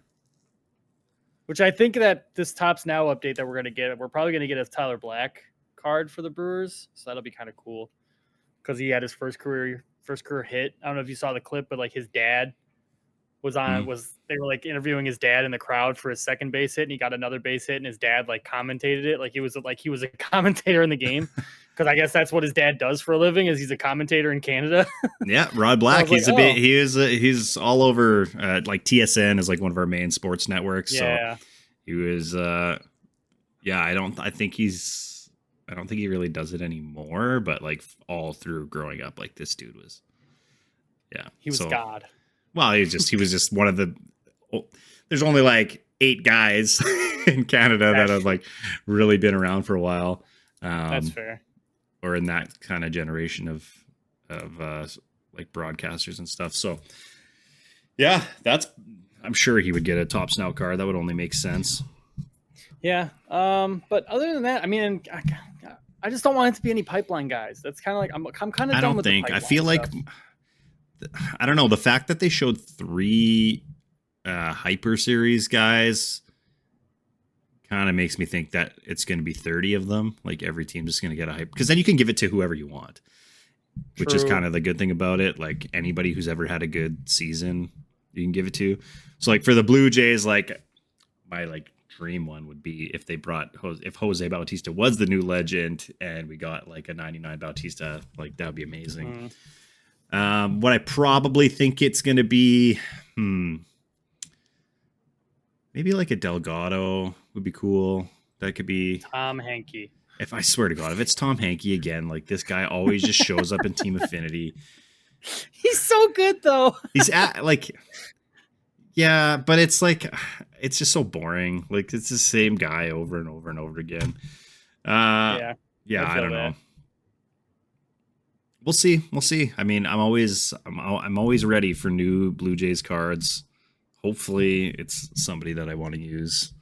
Which I think that this Topps Now update that we're probably going to get a Tyler Black card for the Brewers, so that'll be kind of cool because he had his first career hit. I don't know if you saw the clip, but like his dad they were like interviewing his dad in the crowd for his second base hit, and he got another base hit, and his dad like commentated it like he was a commentator in the game because I guess that's what his dad does for a living is he's a commentator in Canada. Yeah, Rod Black. He's he's all over. Like TSN is like one of our main sports networks. Yeah. So he was. I think he's I don't think he really does it anymore, but like all through growing up, like this dude was, yeah. He was So, God. well, he was just one of the, there's only like 8 guys in Canada that have like really been around for a while. That's fair. Or in that kind of generation of like broadcasters and stuff. So yeah, I'm sure he would get a top snout card. That would only make sense. Yeah. But other than that, I mean, I just don't want it to be any pipeline guys. That's kind of like I'm kind of done with the pipeline I feel like stuff. I don't know, the fact that they showed 3 hyper series guys kind of makes me think that it's going to be 30 of them. Like every team's just going to get a hype, because then you can give it to whoever you want. True. Which is kind of the good thing about it. Like anybody who's ever had a good season, you can give it to. So like for the Blue Jays, like my like dream one would be if they brought if Jose Bautista was the new legend and we got like a 99 Bautista, like that would be amazing. What I probably think it's going to be, maybe like a Delgado would be cool. That could be Tom Hankey. If I swear to God, if it's Tom Hankey again, like this guy always just shows up in Team Affinity. He's so good though. He's at like, yeah, but it's like, it's just so boring. Like it's the same guy over and over and over again. Yeah, I don't know. We'll see. I mean, I'm always ready for new Blue Jays cards. Hopefully it's somebody that I want to use.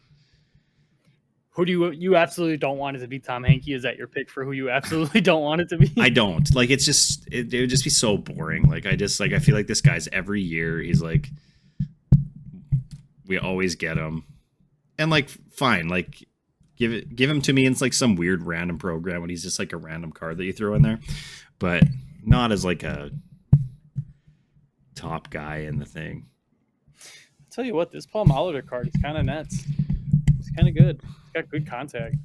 Who do you absolutely don't want it to be? Tom Hankey? Is that your pick for who you absolutely don't want it to be? I don't. Like it's just it would just be so boring. Like I feel like this guy's every year he's like, we always get him. And like fine, like give him to me in like some weird random program when he's just like a random card that you throw in there. But not as like a top guy in the thing. I'll tell you what, this Paul Molitor card is kind of nuts. It's kind of good. It's got good contact.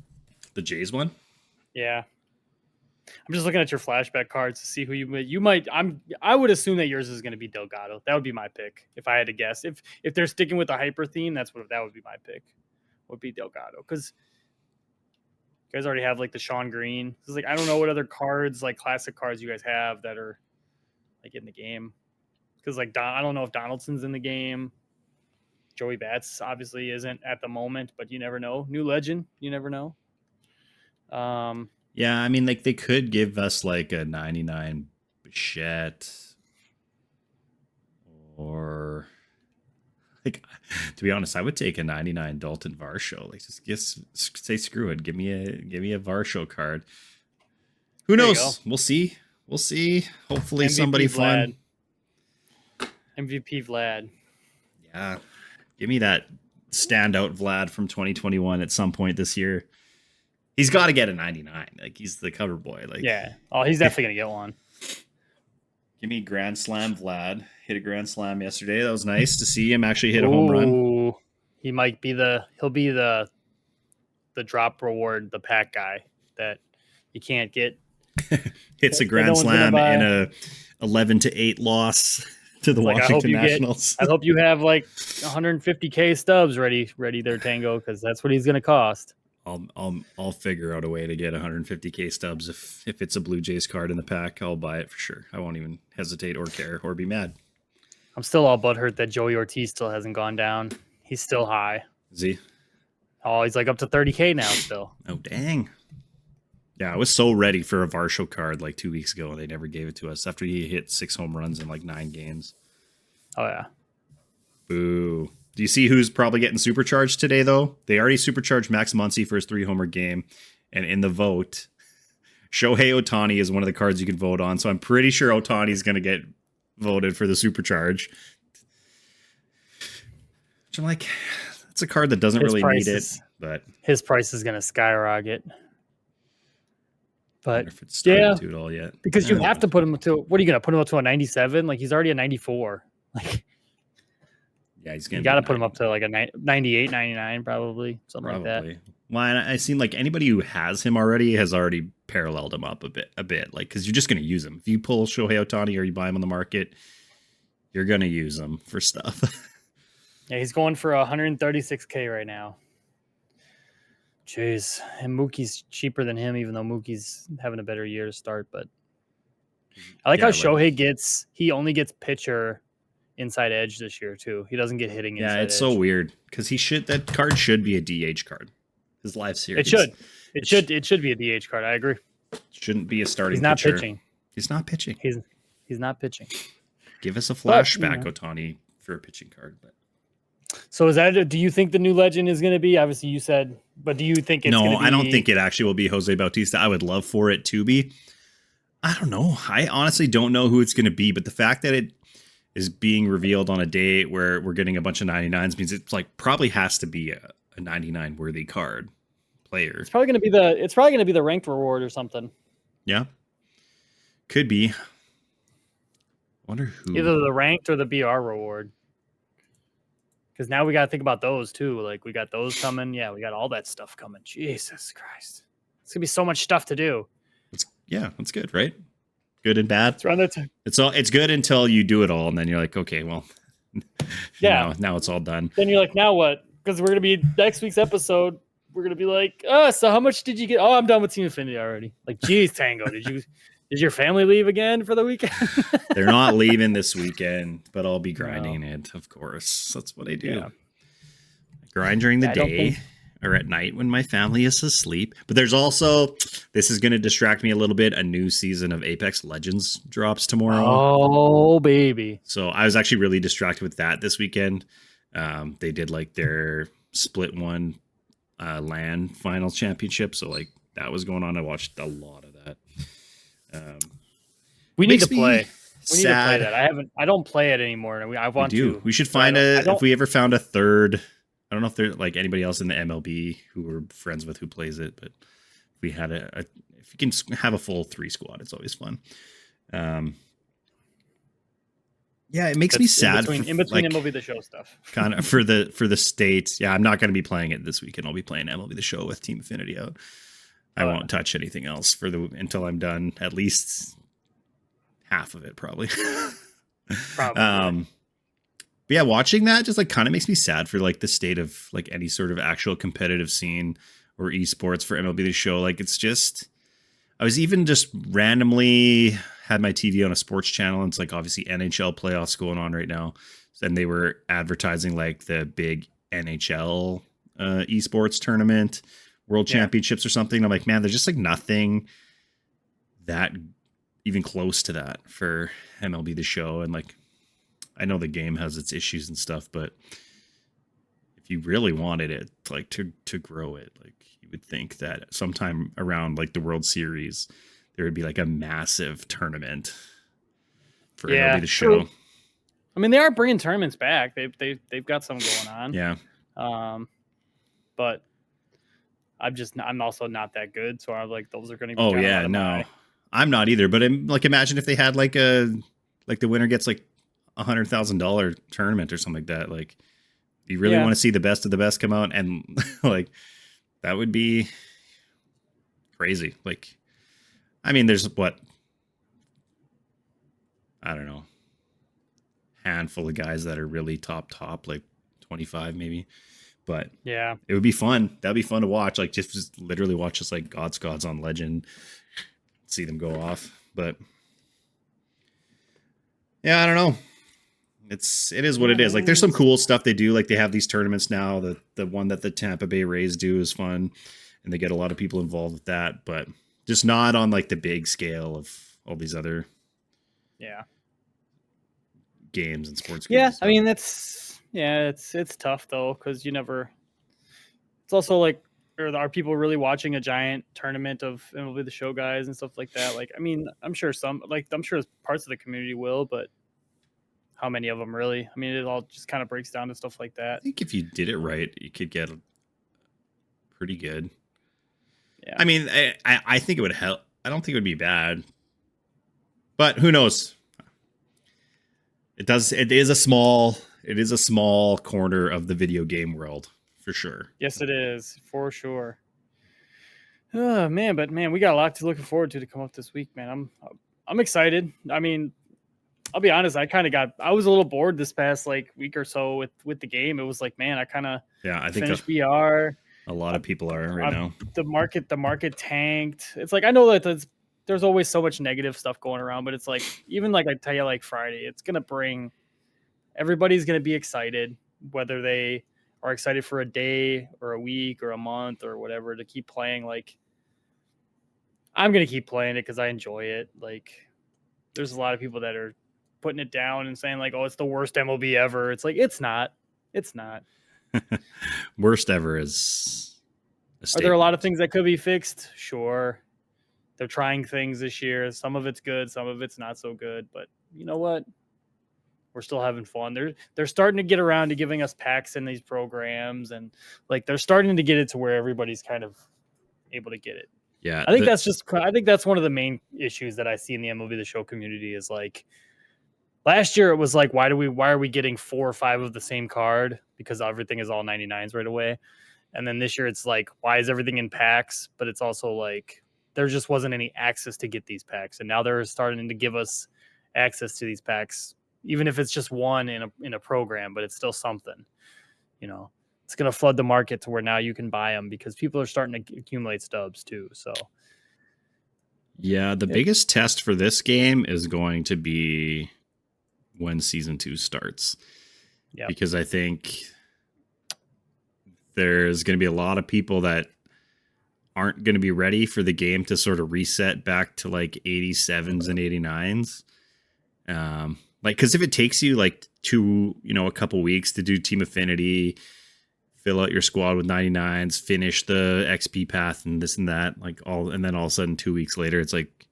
The Jays one? Yeah. I'm just looking at your flashback cards to see who you might. I would assume that yours is going to be Delgado. That would be my pick if I had to guess. If they're sticking with the hyper theme, that would be my pick. Would be Delgado, because you guys already have like the Sean Green. It's like I don't know what other cards, like classic cards, you guys have that are like in the game. Because like I don't know if Donaldson's in the game. Joey Bats obviously isn't at the moment, but you never know. New legend, you never know. Yeah, I mean, like they could give us like a 99 Bichette, or like, to be honest, I would take a 99 Dalton Varsho. Like, just say screw it, give me a Varsho card. Who knows? We'll see. Hopefully, MVP somebody Vlad. fun. MVP Vlad. Yeah, give me that standout Vlad from 2021 at some point this year. He's got to get a 99. Like he's the cover boy. Like yeah. Oh, he's definitely gonna get one. Give me Grand Slam Vlad. Hit a Grand Slam yesterday. That was nice to see him actually hit a home run. He might be he'll be the drop reward, the pack guy that you can't get. Hits a Grand Slam in a 11-8 loss to the Washington Nationals. I hope you have like 150K stubs ready there, Tango, because that's what he's gonna cost. I'll figure out a way to get 150K stubs if it's a Blue Jays card in the pack. I'll buy it for sure. I won't even hesitate or care or be mad. I'm still all butthurt that Joey Ortiz still hasn't gone down. He's still high. Is he? Oh, he's like up to 30K now still. Oh dang. Yeah, I was so ready for a Varsho card like 2 weeks ago, and they never gave it to us after he hit 6 home runs in like 9 games. Oh yeah. Boo. Do you see who's probably getting supercharged today, though? They already supercharged Max Muncy for his 3-homer game. And in the vote, Shohei Ohtani is one of the cards you can vote on. So I'm pretty sure Ohtani's going to get voted for the supercharge. Which I'm like, that's a card that doesn't really need it. But his price is going to skyrocket. But if it's starting to at all yet. Because you have to put him to, what are you going to put him up to a 97? Like he's already a 94. Like, yeah, he's gonna. You got to put him up to like a 98, 99, probably something like that. Well, I seem like anybody who has him already has already paralleled him up a bit. Like, because you're just gonna use him. If you pull Shohei Ohtani or you buy him on the market, you're gonna use him for stuff. Yeah, he's going for 136K right now. Jeez, and Mookie's cheaper than him, even though Mookie's having a better year to start. But I like how Shohei only gets pitcher inside edge this year too. He doesn't get hitting inside edge. Yeah, it's so weird because that card should be a DH card. His live series. It should be a DH card. I agree. Shouldn't be a starting. He's not pitcher. pitching. He's not pitching. He's not pitching. Give us a flashback, Ohtani, for a pitching card. But so is that? Do you think the new legend is going to be? Obviously, you said, but do you think it's? No, I don't think it actually will be Jose Bautista. I would love for it to be. I don't know. I honestly don't know who it's going to be, but the fact that it is being revealed on a day where we're getting a bunch of 99s means it's like probably has to be a 99 worthy card player. It's probably going to be the ranked reward or something. Yeah, could be. Wonder who. Either the ranked or the BR reward. Because now we got to think about those too. Like we got those coming. Yeah, we got all that stuff coming. Jesus Christ, it's gonna be so much stuff to do. That's good, right? Good and bad. It's around that time. It's good until you do it all, and then you're like, okay, well, yeah, now it's all done. Then you're like, now what? Because we're gonna be next week's episode. We're gonna be like, so how much did you get? Oh, I'm done with Team Infinity already. Like, geez, Tango, did your family leave again for the weekend? They're not leaving this weekend, but I'll be grinding it, of course. That's what I do. Yeah. I grind during the day or at night when my family is asleep. But there's also, this is going to distract me a little bit, a new season of Apex Legends drops tomorrow. Oh, baby. So I was actually really distracted with that this weekend. They did like their split one LAN final championship. So like that was going on. I watched a lot of that. We need to play. We need to play that. I don't play it anymore. I want to. We should find if we ever found a third. I don't know if there's like anybody else in the MLB who we're friends with who plays it, but if we had if you can have a full 3 squad, it's always fun. Yeah, it makes me sad in between MLB The Show stuff. Kind of for the States. Yeah, I'm not going to be playing it this weekend. I'll be playing MLB The Show with Team Infinity out. I won't touch anything else until I'm done. At least half of it, probably. Probably. But yeah, watching that just like kind of makes me sad for like the state of like any sort of actual competitive scene or esports for MLB The Show. Like it's just, I was even just randomly had my TV on a sports channel. And it's like obviously NHL playoffs going on right now. And they were advertising like the big NHL esports tournament, World Championships or something. I'm like, man, there's just like nothing that even close to that for MLB The Show. And like, I know the game has its issues and stuff, but if you really wanted it, like to grow it, like you would think that sometime around like the World Series, there would be like a massive tournament for MLB The Show. True. I mean, they are bringing tournaments back. They've got some going on. Yeah. But I'm also not that good, so I'm like, those are going to be. Oh yeah, no, I'm not either. But like, imagine if they had like the winner gets like $100,000 tournament or something like that. Like, you really want to see the best of the best come out, and like that would be crazy. Like, I mean, there's I don't know, handful of guys that are really top, like 25 maybe. But yeah, it would be fun. That'd be fun to watch. Like just literally watch just like gods on Legend, see them go off. But yeah, I don't know. It is what it is. Like there's some cool stuff they do. Like they have these tournaments now. The one that the Tampa Bay Rays do is fun, and they get a lot of people involved with that. But just not on like the big scale of all these other games and sports games. Yeah, I mean it's tough though, because you never. It's also like, are people really watching a giant tournament of MLB The Show guys and stuff like that? Like, I mean, I'm sure parts of the community will, but how many of them really? I mean, it all just kind of breaks down to stuff like that. I think if you did it right, you could get pretty good. Yeah. I mean, I think it would help. I don't think it would be bad, but who knows? It is a small corner of the video game world for sure. Yes, it is for sure. Oh man, we got a lot to looking forward to come up this week, man. I'm excited. I mean, I'll be honest, I was a little bored this past like week or so with the game. It was like, man, I finished BR. A lot of people are right now. The market tanked. It's like I know that there's always so much negative stuff going around, but it's like even like I tell you, like Friday, it's gonna bring everybody's gonna be excited, whether they are excited for a day or a week or a month or whatever to keep playing. Like I'm gonna keep playing it because I enjoy it. Like there's a lot of people that are putting it down and saying like, "Oh, it's the worst MLB ever." It's like it's not. It's not. Worst ever is a Are there a lot of statement. things that could be fixed? Sure. They're trying things this year. Some of it's good, some of it's not so good. But you know what? We're still having fun. They're starting to get around to giving us packs in these programs, and like they're starting to get it to where everybody's kind of able to get it. Yeah. I think that's one of the main issues that I see in the MLB The Show community is like last year it was like why are we getting 4 or 5 of the same card because everything is all 99s right away. And then this year it's like why is everything in packs, but it's also like there just wasn't any access to get these packs, and now they're starting to give us access to these packs even if it's just one in a program, but it's still something, you know. It's going to flood the market to where now you can buy them because people are starting to accumulate stubs too. So yeah, the biggest test for this game is going to be when season 2 starts. Yeah. Because I think there's going to be a lot of people that aren't going to be ready for the game to sort of reset back to like 87s and 89s. Like, because if it takes you like a couple weeks to do team affinity, fill out your squad with 99s, finish the XP path and this and that, and then all of a sudden 2 weeks later, it's like,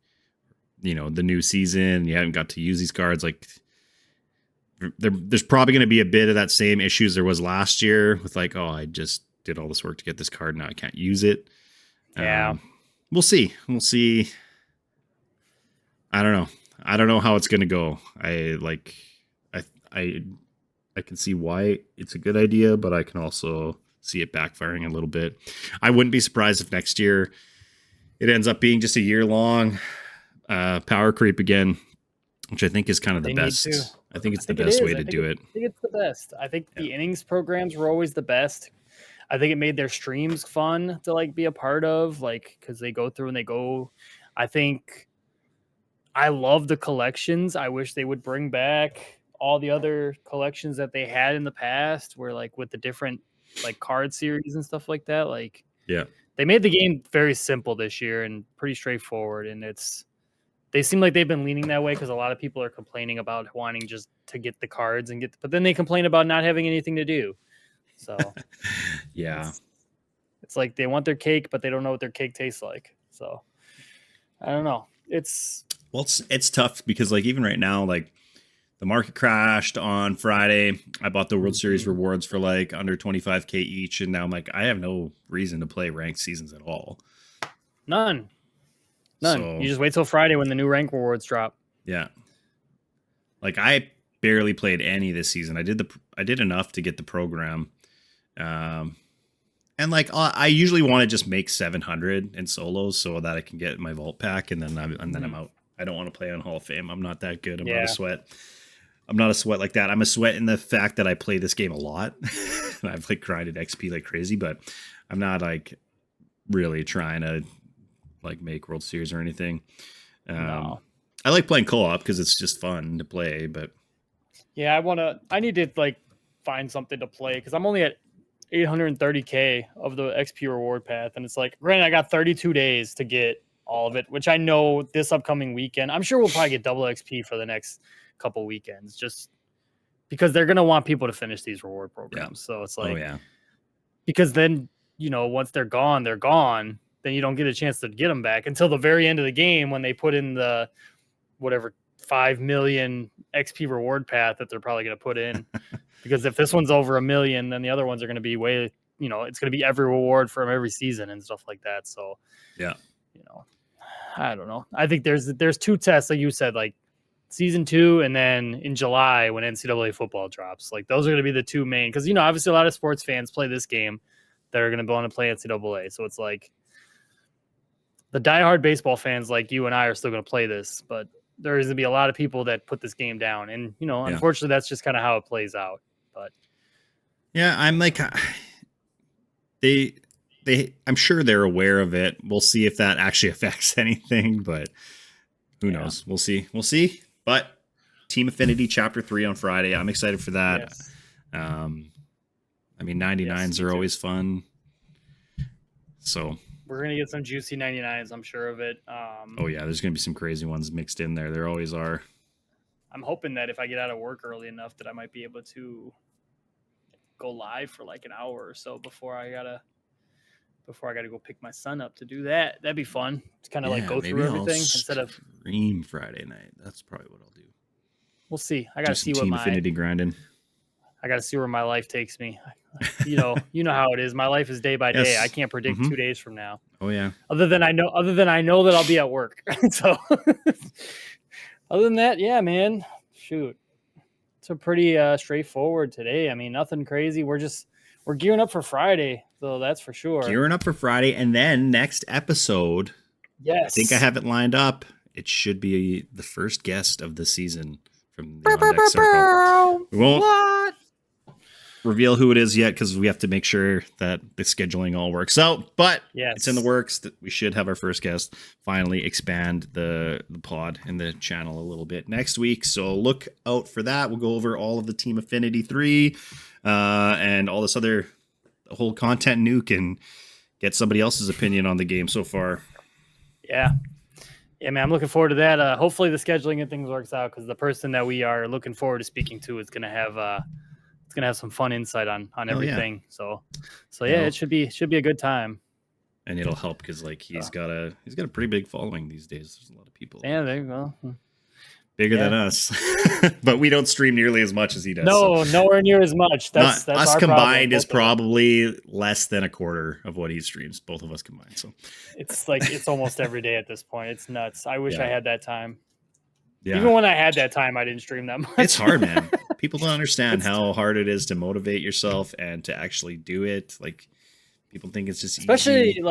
the new season, you haven't got to use these cards. Like there's probably going to be a bit of that same issues there was last year with like, oh, I just did all this work to get this card. Now I can't use it. Yeah. We'll see. I don't know how it's going to go. I can see why it's a good idea, but I can also see it backfiring a little bit. I wouldn't be surprised if next year it ends up being just a year long power creep again, which I think is kind of the best. I think it's the best way to do it. I think it's the best. I think the innings programs were always the best. I think it made their streams fun to like be a part of, like, because they go through and they go. I think I love the collections. I wish they would bring back all the other collections that they had in the past, where like with the different like card series and stuff like that. Like, yeah, they made the game very simple this year and pretty straightforward. And they seem like they've been leaning that way because a lot of people are complaining about wanting just to get the cards but then they complain about not having anything to do. So yeah, it's like they want their cake, but they don't know what their cake tastes like. So I don't know. It's tough because like even right now, like the market crashed on Friday. I bought the World Series rewards for like under 25K each, and now I'm like, I have no reason to play ranked seasons at all. None. So, you just wait till Friday when the new rank rewards drop. Yeah. Like I barely played any this season. I did enough to get the program. And like I usually want to just make 700 in solos so that I can get my vault pack, and then I'm out. I don't want to play on Hall of Fame. I'm not that good. I'm not a sweat. I'm not a sweat like that. I'm a sweat in the fact that I play this game a lot. And I've like grinded XP like crazy, but I'm not like really trying to like make World Series or anything. No. I like playing co-op because it's just fun to play, but yeah, I need to like find something to play because I'm only at 830K of the XP reward path, and it's like, granted, I got 32 days to get all of it, which I know this upcoming weekend, I'm sure we'll probably get double XP for the next couple weekends, just because they're gonna want people to finish these reward programs. Yeah. So it's like, because then once they're gone, then you don't get a chance to get them back until the very end of the game when they put in the whatever 5 million XP reward path that they're probably going to put in. Because if this one's over 1 million, then the other ones are going to be way, it's going to be every reward from every season and stuff like that. So, yeah, I don't know. I think there's 2 tests, like you said, like season 2, and then in July when NCAA football drops. Like those are going to be the 2 main, because obviously a lot of sports fans play this game that are going to want to play NCAA. So it's like the diehard baseball fans like you and I are still going to play this, but there's going to be a lot of people that put this game down. And, unfortunately, that's just kind of how it plays out. But yeah, I'm like, they I'm sure they're aware of it. We'll see if that actually affects anything, but who knows? We'll see. But Team Affinity Chapter 3 on Friday. I'm excited for that. Yes. I mean, 99s are always fun. So we're gonna get some juicy 99s, I'm sure of it. Oh yeah, there's gonna be some crazy ones mixed in there. There always are. I'm hoping that if I get out of work early enough that I might be able to go live for like an hour or so before I gotta go pick my son up to do that. That'd be fun. To kind of like go through everything instead of stream Friday night. That's probably what I'll do. We'll see. I gotta see what Team Affinity grinding. I gotta see where my life takes me. You know how it is. My life is day by day. I can't predict 2 days from now. Oh yeah. Other than I know that I'll be at work. So other than that, yeah, man. Shoot. It's a pretty straightforward today. I mean, nothing crazy. We're gearing up for Friday, so that's for sure. Gearing up for Friday, and then next episode. Yes. I think I have it lined up. It should be the first guest of the season from the On Deck Circle. We won't reveal who it is yet because we have to make sure that the scheduling all works out. But it's in the works. That we should have our first guest finally expand the pod and the channel a little bit next week. So look out for that. We'll go over all of the Team Affinity 3 and all this other whole content nuke and get somebody else's opinion on the game so far. Yeah, man, I'm looking forward to that. Hopefully the scheduling and things works out because the person that we are looking forward to speaking to is going to have some fun insight on everything. Yeah. So yeah, it should be a good time. And it'll help because like he's got a pretty big following these days. There's a lot of people. Yeah, there you go. Bigger than us, but we don't stream nearly as much as he does. No, nowhere near as much. That's us combined is probably less than a quarter of what he streams. Both of us combined. So it's almost every day at this point. It's nuts. I wish I had that time. Yeah. Even when I had that time, I didn't stream that much. It's hard, man. People don't understand how hard it is to motivate yourself and to actually do it. Like people think it's just especially easy.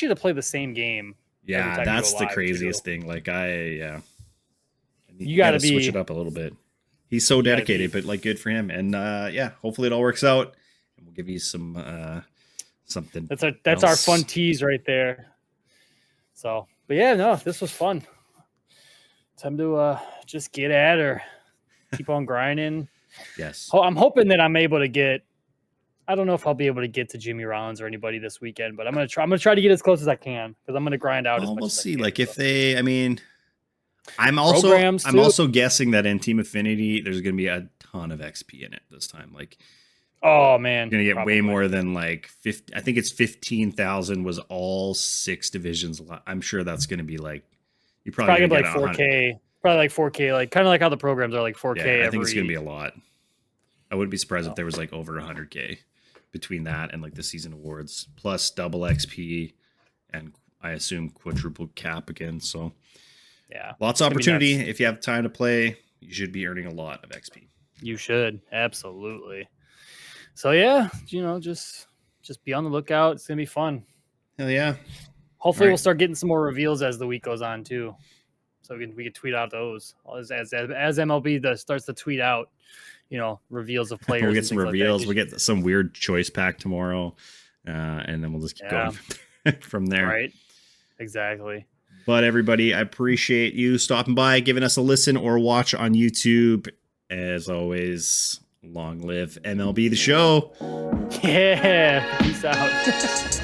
To play the same game. Yeah, that's the craziest thing. Like you got to switch it up a little bit. He's so dedicated, but like good for him. And hopefully it all works out. And we'll give you some something. That's our fun tease right there. So, but yeah, no, this was fun. Time to just get at her, keep on grinding. Yes. I'm hoping that I'm able to get. I don't know if I'll be able to get to Jimmy Rollins or anybody this weekend, but I'm gonna try to get as close as I can because I'm gonna grind out. We'll see. Like if they, I mean. I'm also guessing that in Team Affinity, there's going to be a ton of XP in it this time. Like, oh man, you're going to get way more than like 50. I think it's 15,000 was all 6 divisions. I'm sure that's going to be like you probably like 4K, probably like 4K, like kind of like how the programs are like 4K. Yeah, I think it's going to be a lot. I wouldn't be surprised if there was like over 100K between that and like the season awards plus double XP and I assume quadruple cap again. So. Yeah. Lots of opportunity. If you have time to play, you should be earning a lot of XP. You should. Absolutely. So yeah, just be on the lookout. It's going to be fun. Hell yeah. Hopefully we'll start getting some more reveals as the week goes on too. So we can tweet out those as MLB starts to tweet out, reveals of players. We'll get some reveals. We'll get some weird choice pack tomorrow. And then we'll just keep going from there. Right. Exactly. But everybody, I appreciate you stopping by, giving us a listen or watch on YouTube. As always, long live MLB The Show. Yeah, peace out.